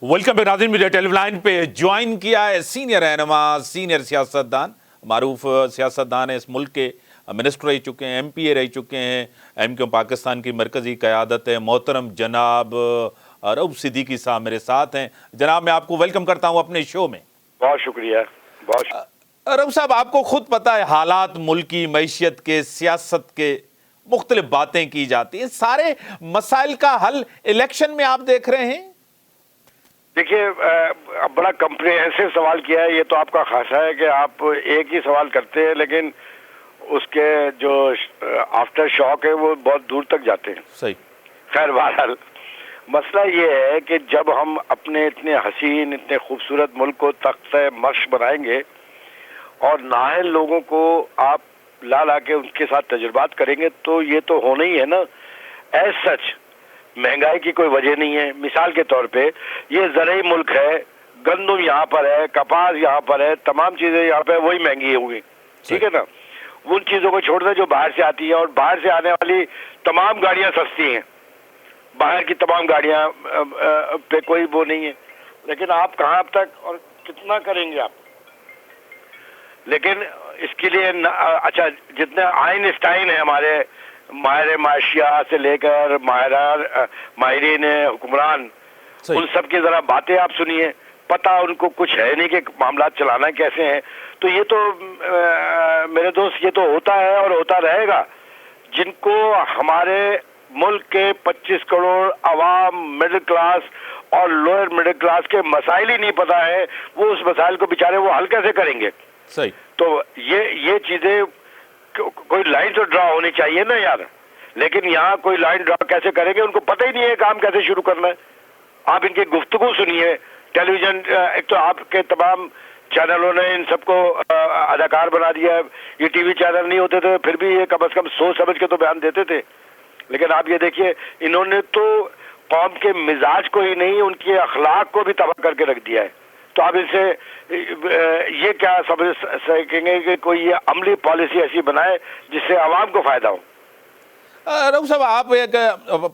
Welcome back नाज़रीन, media television पे join किया है सीनियर रहनुमा, सीनियर सियासतदान, मारूफ सियासतदान है, इस मुल्क के मिनिस्टर रह चुके हैं, MPA रह चुके हैं, MQM पाकिस्तान की मरकज़ी क़यादत है, मोहतरम जनाब रऊफ़ सिद्दीकी साहब मेरे साथ हैं। जनाब, मैं आपको वेलकम करता हूँ अपने शो में। बहुत शुक्रिया। रऊफ़ साहब, आपको खुद पता है हालात मुल्क की, मैशियत के, सियासत के, मुख्तलिफ बातें की जाती हैं, सारे मसाइल का हल इलेक्शन में आप देख रहे हैं? देखिए, बड़ा कम्प्रिहेंसिव सवाल किया है। ये तो आपका खासा है कि आप एक ही सवाल करते हैं, लेकिन उसके जो आफ्टर शॉक है वो बहुत दूर तक जाते हैं। सही। खैर, बहरहाल मसला ये है कि जब हम अपने इतने हसीन, इतने खूबसूरत मुल्क को तख्ते मर्श बनाएंगे और नाअहल लोगों को आप ला के उनके साथ तजुर्बात करेंगे, तो ये तो होना ही है ना। एज सच महंगाई की कोई वजह नहीं है। मिसाल के तौर पे ये ज़रई मुल्क है, गंदम यहाँ पर है, कपास यहाँ पर है, तमाम चीज़ें यहाँ पे वही महंगी होंगी, ठीक है ना। उन चीज़ों को छोड़ दें जो बाहर से आती है, और बाहर से आने वाली तमाम गाड़ियाँ सस्ती हैं, बाहर की तमाम गाड़ियाँ पे कोई वो नहीं है। लेकिन आप कहाँ अब तक और कितना करेंगे आप? लेकिन इसके लिए अच्छा, जितने आइंस्टाइन है हमारे माहिर माशिया से लेकर माहिरीन हुक्मरान, उन सब की जरा बातें आप सुनिए, पता उनको कुछ है नहीं कि मामला चलाना कैसे हैं। तो ये तो मेरे दोस्त, ये तो होता है और होता रहेगा। जिनको हमारे मुल्क के 25 करोड़ अवाम, मिडिल क्लास और लोअर मिडिल क्लास के मसाइल ही नहीं पता है, वो उस मसाइल को बेचारे वो हल कैसे करेंगे? सही। तो ये चीजें, कोई लाइन तो ड्रा होनी चाहिए ना यार। लेकिन यहाँ कोई लाइन ड्रा कैसे करेंगे, उनको पता ही नहीं है काम कैसे शुरू करना है। आप इनकी गुफ्तगू सुनिए टेलीविजन, एक तो आपके तमाम चैनलों ने इन सबको अदाकार बना दिया। ये टीवी चैनल नहीं होते थे, फिर भी ये कम से कम सोच समझ के तो बयान देते थे। लेकिन आप ये देखिए, इन्होंने तो कौम के मिजाज को ही नहीं, उनके अखलाक को भी तबाह करके रख दिया है। तो आप इसे ये क्या समझ सकेंगे कि कोई ये अमली पॉलिसी ऐसी बनाए जिससे आवाम को फायदा हो? रऊफ़ साहब, आप एक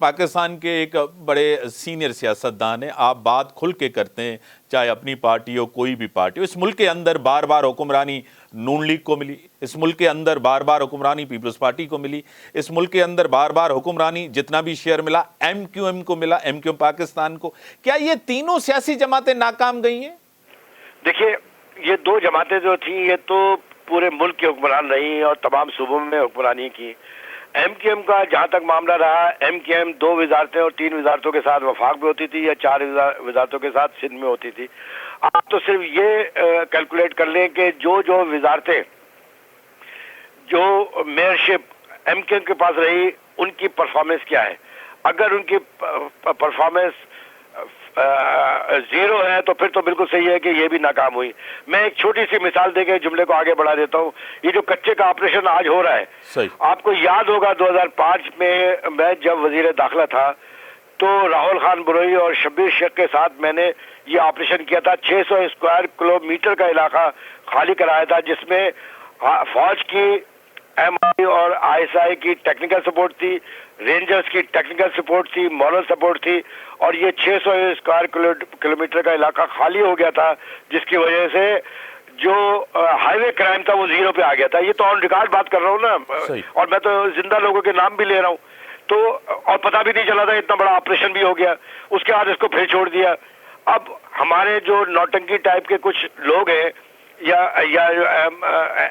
पाकिस्तान के एक बड़े सीनियर सियासतदान हैं, आप बात खुल के करते हैं, चाहे अपनी पार्टी हो, कोई भी पार्टी हो। इस मुल्क के अंदर बार बार हुक्मरानी नून लीग को मिली, इस मुल्क के अंदर बार बार हुक्मरानी पीपल्स पार्टी को मिली, इस मुल्क के अंदर बार बार हुक्मरानी जितना भी शेयर मिला MQM को मिला, MQM पाकिस्तान को। क्या ये तीनों सियासी जमातें नाकाम गई हैं? देखिए, ये दो जमातें जो थी, ये तो पूरे मुल्क के हुक्मरान रही और तमाम सूबों में हुक्मरानी की। MQM का जहाँ तक मामला रहा, MQM 2 वजारतें और 3 वजारतों के साथ वफाक में होती थी, या 4 वजारतों के साथ सिंध में होती थी। आप तो सिर्फ ये कैलकुलेट कर लें कि जो वजारतें, जो मेयरशिप MQM के पास रही, उनकी परफॉर्मेंस क्या है। अगर उनकी परफॉर्मेंस जीरो है तो फिर तो बिल्कुल सही है कि ये भी नाकाम हुई। मैं एक छोटी सी मिसाल देके जुमले को आगे बढ़ा देता हूँ। ये जो कच्चे का ऑपरेशन आज हो रहा है, सही। आपको याद होगा 2005 में मैं जब वजीर दाखिला था, तो राहुल खान बुरोई और शब्बीर शेख के साथ मैंने ये ऑपरेशन किया था। 600 स्क्वायर किलोमीटर का इलाका खाली कराया था, जिसमें फौज की, MI और ISI की टेक्निकल सपोर्ट थी, रेंजर्स की टेक्निकल सपोर्ट थी, मॉरल सपोर्ट थी, और ये 600 स्क्वायर किलोमीटर का इलाका खाली हो गया था, जिसकी वजह से जो हाईवे क्राइम था वो जीरो पे आ गया था। ये तो ऑन रिकॉर्ड बात कर रहा हूँ ना, और मैं तो जिंदा लोगों के नाम भी ले रहा हूँ। तो और पता भी नहीं चला था, इतना बड़ा ऑपरेशन भी हो गया। उसके बाद इसको फिर छोड़ दिया। अब हमारे जो नौटंकी टाइप के कुछ लोग हैं, या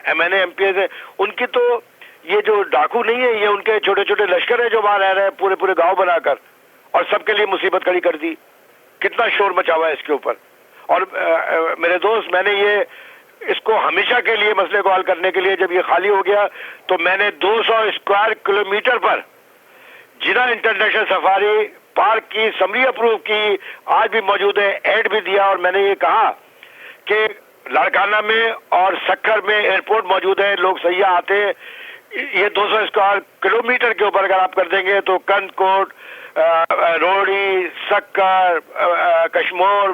MNA MPs है, उनकी तो ये जो डाकू नहीं है, ये उनके छोटे छोटे लश्कर है जो वहां रह रहे हैं पूरे पूरे गांव बनाकर, और सबके लिए मुसीबत खड़ी कर दी। कितना शोर मचा हुआ है इसके ऊपर। और मेरे दोस्त, मैंने ये इसको हमेशा के लिए मसले को हल करने के लिए, जब ये खाली हो गया, तो मैंने 200 स्क्वायर किलोमीटर पर जिना इंटरनेशनल सफारी पार्क की समरी अप्रूव की, आज भी मौजूद है, एड भी दिया। और मैंने ये कहा कि लाड़काना में और सक्खर में एयरपोर्ट मौजूद है, लोग सैयाह आते हैं। ये 200 स्क्वायर किलोमीटर के ऊपर अगर आप कर देंगे तो कंदकोट, रोड़ी, सक्कर, कश्मीर,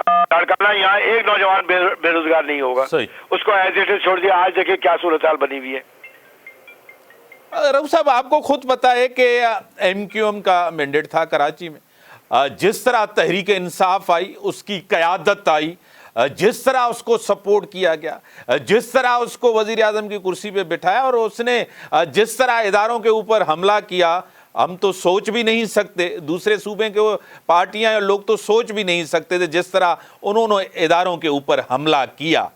लाड़काना, यहाँ एक नौजवान बेरोजगार नहीं होगा। उसको एज इट इज छोड़ दिया। आज देखिए क्या सूरत हाल बनी हुई है। रऊफ़ साहब, आपको खुद पता है कि MQM का मैंडेट था कराची में, جس طرح تحریک انصاف آئی، اس کی قیادت آئی، جس طرح اس کو سپورٹ کیا گیا، جس طرح اس کو وزیر اعظم کی کرسی پہ بٹھایا، اور اس نے جس طرح اداروں کے اوپر حملہ کیا، ہم تو سوچ بھی نہیں سکتے، دوسرے صوبے کے پارٹیاں یا لوگ تو سوچ بھی نہیں سکتے تھے جس طرح انہوں نے اداروں کے اوپر حملہ کیا،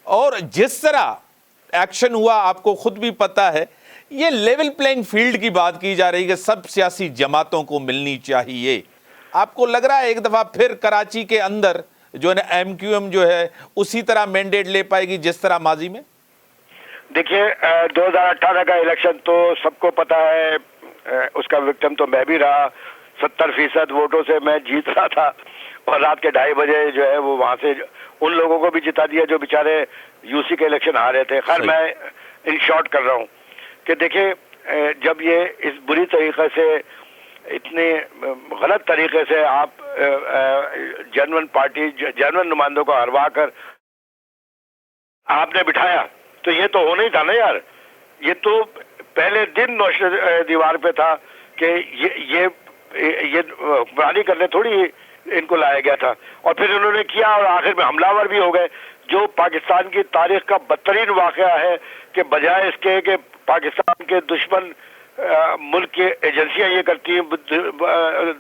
اور جس طرح ایکشن ہوا آپ کو خود بھی پتہ ہے۔ یہ لیول پلینگ فیلڈ کی بات کی جا رہی ہے کہ سب سیاسی جماعتوں کو ملنی چاہیے۔ آپ کو لگ رہا ہے ایک دفعہ پھر کراچی کے اندر جو ہے نا ایم کیو ایم جو ہے اسی طرح مینڈیٹ لے پائے گی جس طرح ماضی میں؟ دیکھیے 2018 کا الیکشن تو سب کو پتا ہے، اس کا وکٹم تو میں بھی رہا، 70% ووٹوں سے میں جیت رہا تھا، اور رات کے 2:30 بجے جو ہے وہ وہاں سے ان لوگوں کو بھی جتا دیا جو بیچارے یو سی کے الیکشن ہارے تھے۔ خیر میں ان شارٹ کر رہا ہوں کہ دیکھیں جب یہ اس بری طریقے سے، اتنے غلط طریقے سے آپ جنون پارٹی، جنون نمائندوں کو ہروا کر آپ نے بٹھایا، تو یہ تو ہونا ہی تھا نا یار۔ یہ تو پہلے دن نوشتہ دیوار پہ تھا کہ یہ حکمرانی کرنے تھوڑی ان کو لایا گیا تھا، اور پھر انہوں نے کیا اور آخر میں حملہ ور بھی ہو گئے، جو پاکستان کی تاریخ کا بدترین واقعہ ہے کہ بجائے اس کے کہ پاکستان کے دشمن ملک کی ایجنسیاں یہ کرتی ہیں،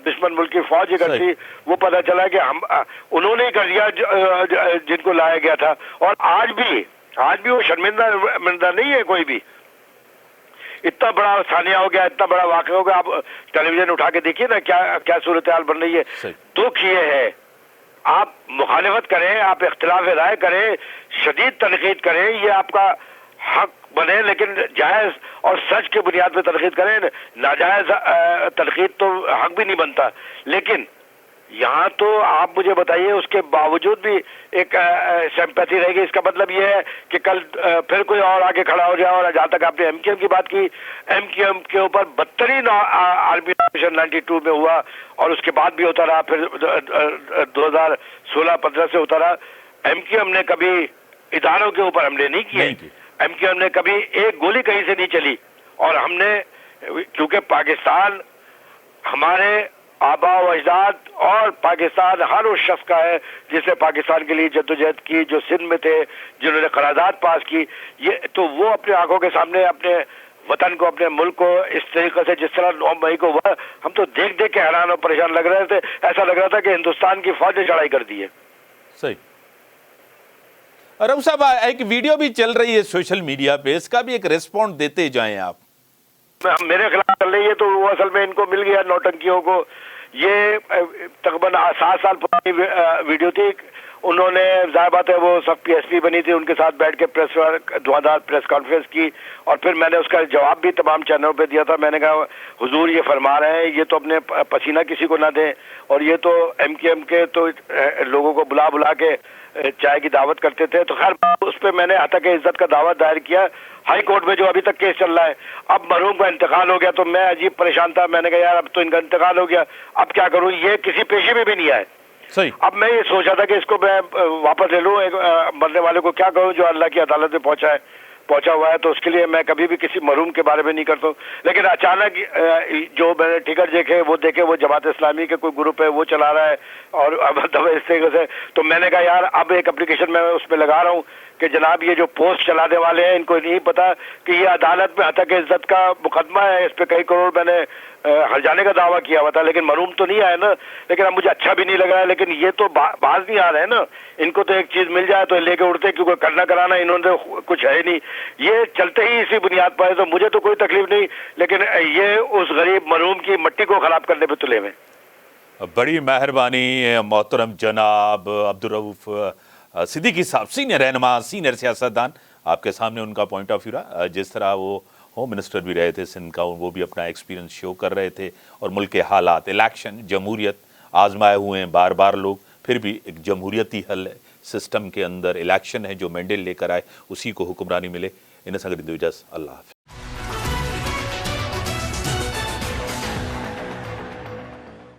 دشمن ملک کی فوج یہ کرتی، وہ پتہ چلا کہ انہوں نے کر دیا جن کو لایا گیا تھا، اور آج بھی وہ شرمندہ نہیں ہے کوئی بھی۔ اتنا بڑا ثانیہ ہو گیا، اتنا بڑا واقعہ ہو گیا، آپ ٹیلی ویژن اٹھا کے دیکھیے نا کیا صورتحال بن رہی ہے۔ دکھ یہ ہے، آپ مخالفت کریں، آپ اختلاف رائے کریں، شدید تنقید کریں، یہ آپ کا حق بنے، لیکن جائز اور سچ کے بنیاد پہ تنقید کریں، ناجائز تنقید تو حق بھی نہیں بنتا۔ لیکن یہاں تو آپ مجھے بتائیے اس کے باوجود بھی ایک سمپیتھی رہے گی، اس کا مطلب یہ ہے کہ کل پھر کوئی اور آگے کھڑا ہو جائے۔ اور جہاں تک آپ نے ایم کیو ایم کی بات کی، ایم کیو ایم کے اوپر بدترین آرمی آپریشن 92 میں ہوا، اور اس کے بعد بھی ہوتا رہا، پھر 2016-15 سے ہوتا رہا۔ ایم کیو ایم نے کبھی اداروں کے اوپر حملے نہیں کیے، ایم کیو ایم نے کبھی ایک گولی کہیں سے نہیں چلی، اور ہم نے، کیونکہ پاکستان ہمارے آباء و اجداد اور پاکستان ہر اس شخص کا ہے جس نے پاکستان کے لیے جدوجہد کی، جو سندھ میں تھے، جنہوں نے قرارداد پاس کی، یہ تو وہ اپنے آنکھوں کے سامنے اپنے وطن کو، اپنے ملک کو اس طریقے سے جس طرح 9 مئی کو ہوا، ہم تو دیکھ کے حیران اور پریشان لگ رہے تھے، ایسا لگ رہا تھا کہ ہندوستان کی فوج نے چڑھائی کر دی ہے۔ صحیح۔ رؤوف صاحب ایک ویڈیو بھی چل رہی ہے سوشل میڈیا پہ، اس کا بھی ایک ریسپونس دیتے جائیں آپ۔ میرے خلاف چل رہی ہے تو وہ اصل میں ان کو مل گیا نوٹنکیوں کو۔ یہ تقریباً 7 سال پرانی ویڈیو تھی، انہوں نے ظاہر بات ہے وہ سب پی ایس پی بنی تھی، ان کے ساتھ بیٹھ کے دعوادار پریس کانفرنس کی، اور پھر میں نے اس کا جواب بھی تمام چینلوں پہ دیا تھا۔ میں نے کہا حضور یہ فرما رہے ہیں، یہ تو اپنے پسینہ کسی کو نہ دیں، اور یہ تو ایم کیو ایم کے تو لوگوں کو بلا کے چائے کی دعوت کرتے تھے۔ تو خیر اس پہ میں نے ہتک عزت کا دعویٰ دائر کیا ہائی کورٹ میں، جو ابھی تک کیس چل رہا ہے۔ اب مرحوم کا انتقال ہو گیا تو میں عجیب پریشان تھا، میں نے کہا یار اب تو ان کا انتقال ہو گیا، اب کیا کروں، یہ کسی پیشے میں بھی نہیں آئے۔ صحیح۔ اب میں یہ سوچا تھا کہ اس کو میں واپس لے لوں، مرنے والے کو کیا کہوں جو اللہ کی عدالت میں پہنچا ہوا ہے، تو اس کے لیے میں کبھی بھی کسی مرحوم کے بارے میں نہیں کرتا ہوں۔ لیکن اچانک جو میں نے ٹکٹ دیکھے وہ جماعت اسلامی کے کوئی گروپ ہے وہ چلا رہا ہے، اور اب اس طریقے سے تو میں نے کہا یار اب ایک اپلیکیشن میں اس پہ لگا رہا ہوں کہ جناب یہ جو پوسٹ چلانے والے ہیں ان کو نہیں پتا کہ یہ عدالت میں ہتک عزت کا مقدمہ ہے، اس پہ کئی کروڑ میں نے ہرجانے کا دعویٰ کیا ہوا تھا، لیکن مرحوم تو نہیں آئے نا۔ لیکن اب مجھے اچھا بھی نہیں لگ رہا ہے، لیکن یہ تو باز نہیں آ رہے ہیں نا، ان کو تو ایک چیز مل جائے تو لے کے اڑتے، کیونکہ کرنا کرانا انہوں نے کچھ ہے نہیں، یہ چلتے ہی اسی بنیاد پر ہے، تو مجھے تو کوئی تکلیف نہیں، لیکن یہ اس غریب مرحوم کی مٹی کو خراب کرنے پہ تلے ہوئے۔ بڑی مہربانی محترم جناب عبدالرؤف صدیقی صاحب، سینئر رہنما، سینئر سیاستدان، آپ کے سامنے ان کا پوائنٹ آف ویو رہا، جس طرح وہ ہوم منسٹر بھی رہے تھے سندھ کا، وہ بھی اپنا ایکسپیرینس شو کر رہے تھے، اور ملک کے حالات، الیکشن، جمہوریت آزمائے ہوئے ہیں بار لوگ، پھر بھی ایک جمہوریتی حل ہے، سسٹم کے اندر الیکشن ہے، جو مینڈیٹ لے کر آئے اسی کو حکمرانی ملے۔ ان سنگت اللہ حافظ۔